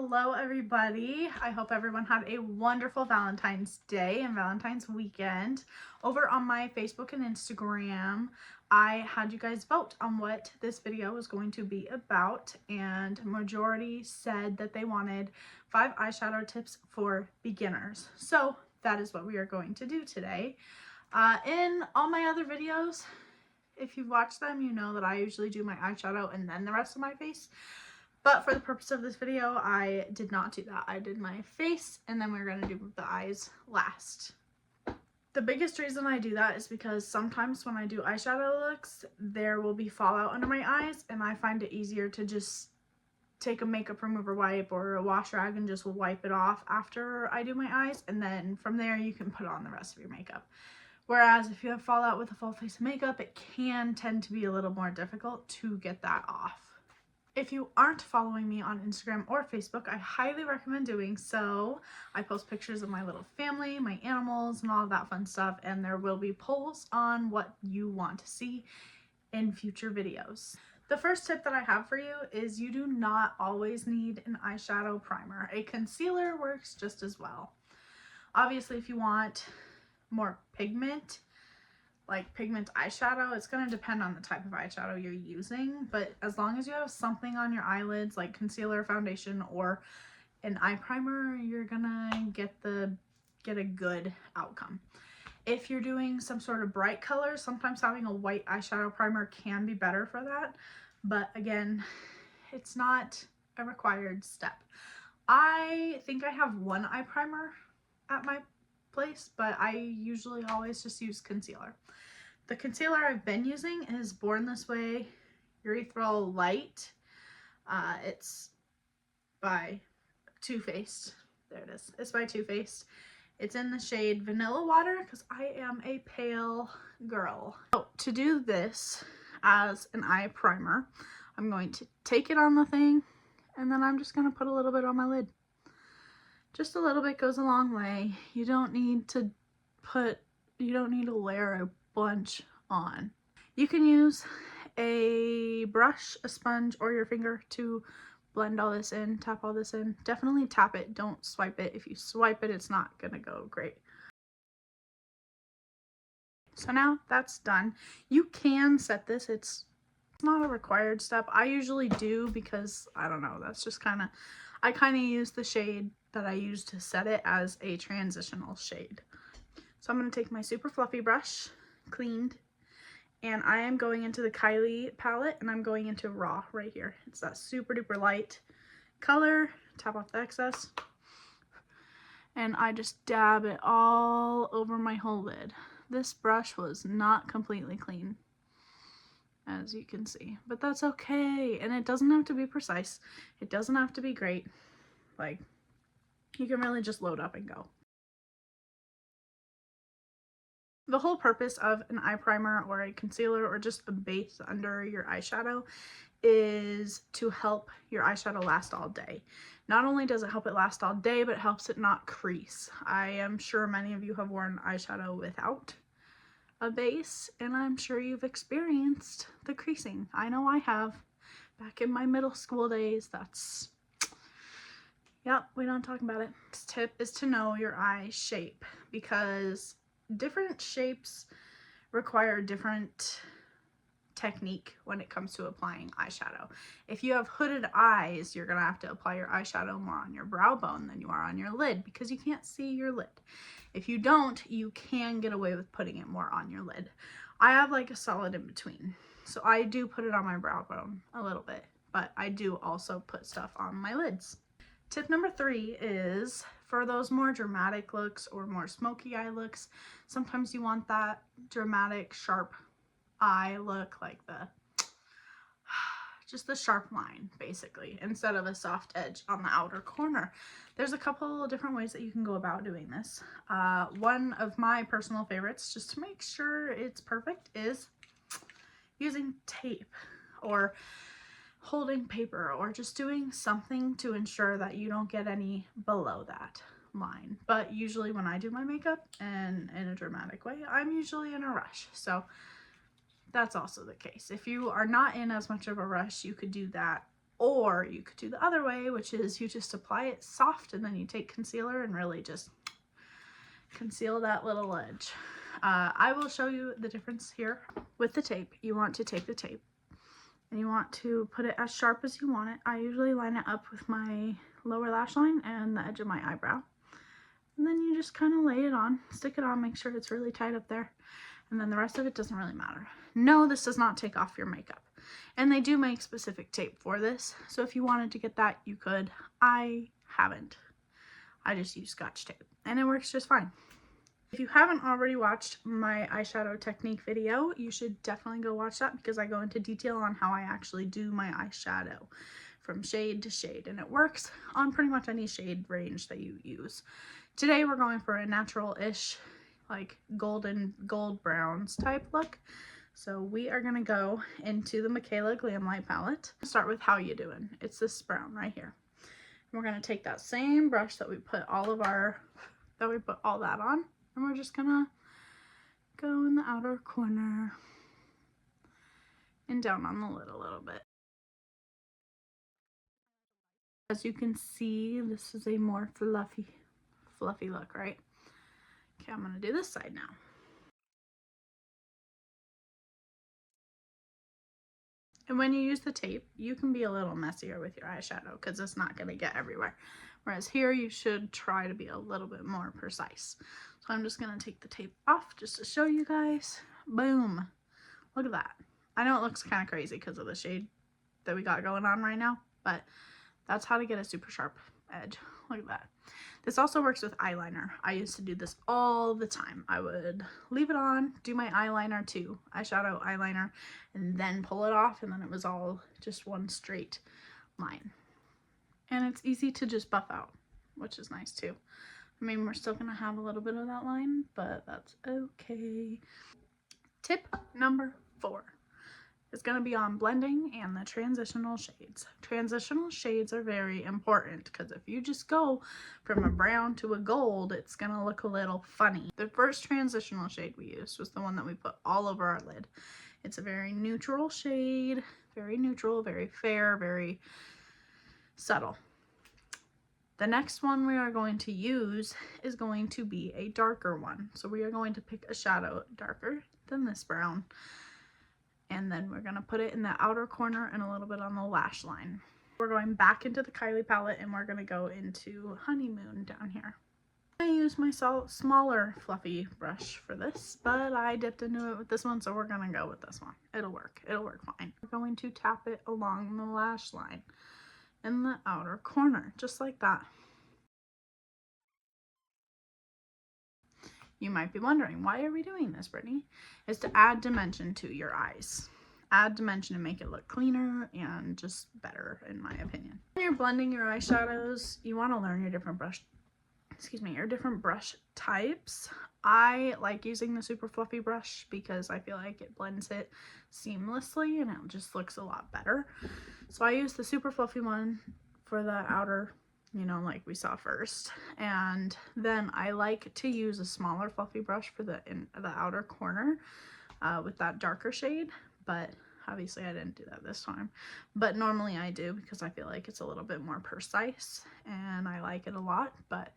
Hello everybody. I hope everyone had a wonderful Valentine's Day and Valentine's weekend. Over on my Facebook and Instagram, I had you guys vote on what this video was going to be about, and majority said that they wanted 5 eyeshadow tips for beginners. So that is what we are going to do today. In all my other videos, if you've watched them, you know that I usually do my eyeshadow and then the rest of my face. But for the purpose of this video, I did not do that. I did my face and then we're going to do the eyes last. The biggest reason I do that is because sometimes when I do eyeshadow looks, there will be fallout under my eyes, and I find it easier to just take a makeup remover wipe or a wash rag and just wipe it off after I do my eyes, and then from there you can put on the rest of your makeup. Whereas if you have fallout with a full face of makeup, it can tend to be a little more difficult to get that off. If you aren't following me on Instagram or Facebook, I highly recommend doing so. I post pictures of my little family, my animals, and all of that fun stuff, and there will be polls on what you want to see in future videos. The first tip that I have for you is you do not always need an eyeshadow primer. A concealer works just as well. Obviously, if you want more pigment, like pigment eyeshadow, it's going to depend on the type of eyeshadow you're using, but as long as you have something on your eyelids like concealer, foundation, or an eye primer, you're gonna get a good outcome. If you're doing some sort of bright color, sometimes having a white eyeshadow primer can be better for that, but again, it's not a required step. I think I have one eye primer at my place, but I usually always just use concealer. The concealer I've been using is Born This Way Urethral Light. It's by Too Faced. There it is. It's by Too Faced. It's in the shade Vanilla Water because I am a pale girl. So to do this as an eye primer, I'm going to take it on the thing, and then I'm just going to put a little bit on my lid. Just a little bit goes a long way. You don't need to layer a bunch on. You can use a brush, a sponge, or your finger to blend all this in, tap all this in. Definitely tap it, don't swipe it. If you swipe it, it's not gonna go great. So now that's done. You can set this, it's not a required step. I usually do because, I don't know, that's just I kind of use the shade that I use to set it as a transitional shade. So I'm going to take my super fluffy brush, cleaned, and I am going into the Kylie palette, and I'm going into Raw right here. It's that super duper light color. Tap off the excess, and I just dab it all over my whole lid. This brush was not completely clean, as you can see, but that's okay, and it doesn't have to be precise. It doesn't have to be great. Like, you can really just load up and go. The whole purpose of an eye primer or a concealer or just a base under your eyeshadow is to help your eyeshadow last all day. Not only does it help it last all day, but it helps it not crease. I am sure many of you have worn eyeshadow without a base, and I'm sure you've experienced the creasing. I know I have. Back in my middle school days, yep, we don't talk about it. This tip is to know your eye shape, because different shapes require different technique when it comes to applying eyeshadow. If you have hooded eyes, you're gonna have to apply your eyeshadow more on your brow bone than you are on your lid, because you can't see your lid. If you don't, you can get away with putting it more on your lid. I have like a solid in between, so I do put it on my brow bone a little bit, but I do also put stuff on my lids. Tip number 3 is for those more dramatic looks or more smoky eye looks. Sometimes you want that dramatic, sharp eye look, like just the sharp line, basically, instead of a soft edge on the outer corner. There's a couple different ways that you can go about doing this. One of my personal favorites, just to make sure it's perfect, is using tape or holding paper, or just doing something to ensure that you don't get any below that line. But usually when I do my makeup, and in a dramatic way, I'm usually in a rush, so that's also the case. If you are not in as much of a rush, you could do that Or you could do the other way, which is you just apply it soft and then you take concealer and really just conceal that little edge. I will show you the difference here. With the tape, you want to take the tape and you want to put it as sharp as you want it. I usually line it up with my lower lash line and the edge of my eyebrow. And then you just kind of lay it on, stick it on, make sure it's really tight up there. And then the rest of it doesn't really matter. No, this does not take off your makeup. And they do make specific tape for this. So if you wanted to get that, you could. I haven't. I just use Scotch tape and it works just fine. If you haven't already watched my eyeshadow technique video, you should definitely go watch that because I go into detail on how I actually do my eyeshadow from shade to shade, and it works on pretty much any shade range that you use. Today we're going for a natural-ish, like gold browns type look. So we are going to go into the Michaela Glam Light palette. Start with How You Doing. It's this brown right here. And we're going to take that same brush that we put all that on. And we're just gonna go in the outer corner and down on the lid a little bit. As you can see, this is a more fluffy look, right? Okay, I'm gonna do this side now. And when you use the tape, you can be a little messier with your eyeshadow because it's not gonna get everywhere. Whereas here, you should try to be a little bit more precise. So I'm just going to take the tape off just to show you guys. Boom. Look at that. I know it looks kind of crazy because of the shade that we got going on right now, but that's how to get a super sharp edge. Look at that. This also works with eyeliner. I used to do this all the time. I would leave it on, do my eyeliner too, eyeshadow, eyeliner, and then pull it off, and then it was all just one straight line. And it's easy to just buff out, which is nice too. I mean, we're still gonna have a little bit of that line, but that's okay. Tip number 4 is gonna be on blending and the transitional shades. Transitional shades are very important because if you just go from a brown to a gold, it's gonna look a little funny. The first transitional shade we used was the one that we put all over our lid. It's a very neutral shade, very neutral, very fair, very subtle. The next one we are going to use is going to be a darker one. So we are going to pick a shadow darker than this brown. And then we're going to put it in the outer corner and a little bit on the lash line. We're going back into the Kylie palette and we're going to go into Honeymoon down here. I use my smaller fluffy brush for this, but I dipped into it with this one, so we're going to go with this one. It'll work. It'll work fine. We're going to tap it along the lash line in the outer corner, just like that. You might be wondering, why are we doing this, Brittany? It's to add dimension to your eyes. Add dimension and make it look cleaner and just better, in my opinion. When you're blending your eyeshadows, you want to learn your different brush types. I like using the super fluffy brush because I feel like it blends it seamlessly and it just looks a lot better. So I use the super fluffy one for the outer, you know, like we saw first. And then I like to use a smaller fluffy brush for the outer corner with that darker shade. But obviously I didn't do that this time. But normally I do because I feel like it's a little bit more precise and I like it a lot. But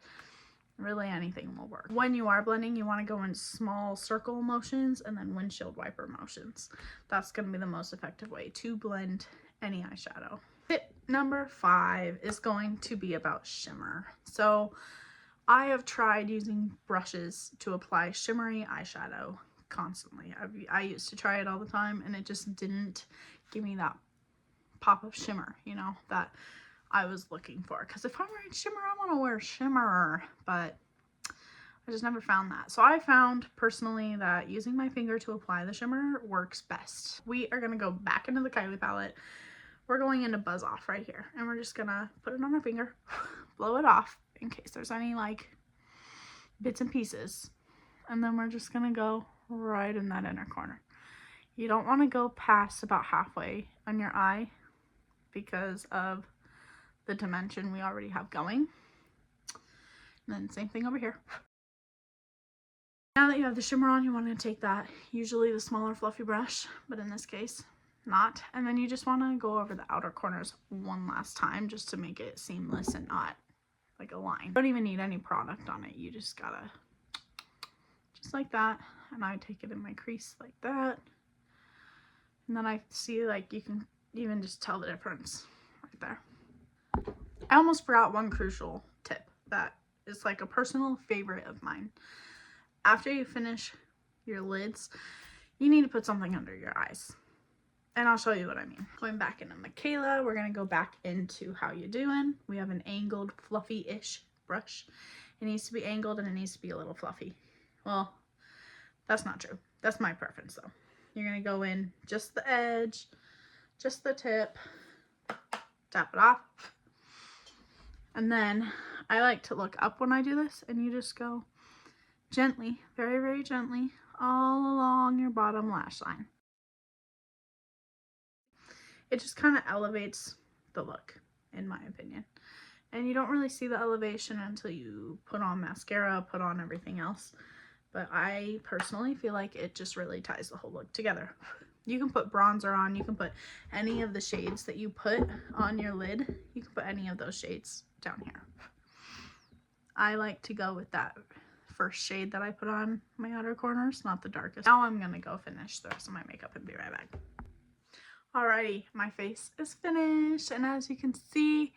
really anything will work. When you are blending, you want to go in small circle motions and then windshield wiper motions. That's going to be the most effective way to blend any eyeshadow. Tip number 5 is going to be about shimmer. So I have tried using brushes to apply shimmery eyeshadow constantly. I used to try it all the time and it just didn't give me that pop of shimmer, you know, that I was looking for. Because if I'm wearing shimmer, I want to wear shimmer, but I just never found that. So I found personally that using my finger to apply the shimmer works best. We are going to go back into the Kylie palette. We're going into Buzz Off right here, and we're just going to put it on our finger, blow it off in case there's any like bits and pieces. And then we're just going to go right in that inner corner. You don't want to go past about halfway on your eye because of the dimension we already have going. And then same thing over here. Now that you have the shimmer on, you want to take that, usually the smaller fluffy brush, but in this case, not. And then you just want to go over the outer corners one last time just to make it seamless and not like a line. You don't even need any product on it. You just gotta, just like that. And I take it in my crease like that. And then I see, like, you can even just tell the difference right there. I almost forgot one crucial tip that is like a personal favorite of mine. After you finish your lids, you need to put something under your eyes. And I'll show you what I mean. Going back into Michaela, we're going to go back into How You Doing. We have an angled, fluffy-ish brush. It needs to be angled and it needs to be a little fluffy. Well, that's not true. That's my preference though. You're going to go in just the edge, just the tip, tap it off. And then I like to look up when I do this, and you just go gently, very, very gently, all along your bottom lash line. It just kind of elevates the look, in my opinion. And you don't really see the elevation until you put on mascara, put on everything else. But I personally feel like it just really ties the whole look together. You can put bronzer on, you can put any of the shades that you put on your lid. You can put any of those shades down here. I like to go with that first shade that I put on my outer corners, not the darkest. Now I'm gonna go finish the rest of my makeup and be right back. Alrighty, my face is finished, and as you can see,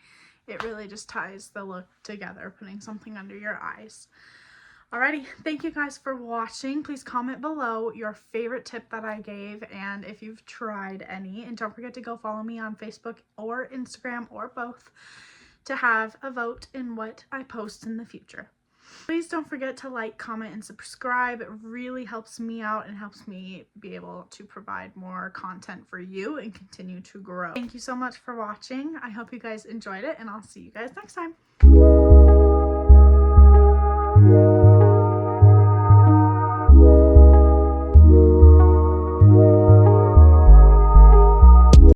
it really just ties the look together, putting something under your eyes. Alrighty, thank you guys for watching. Please comment below your favorite tip that I gave and if you've tried any. And don't forget to go follow me on Facebook or Instagram or both to have a vote in what I post in the future. Please don't forget to like, comment, and subscribe. It really helps me out and helps me be able to provide more content for you and continue to grow. Thank you so much for watching. I hope you guys enjoyed it, and I'll see you guys next time.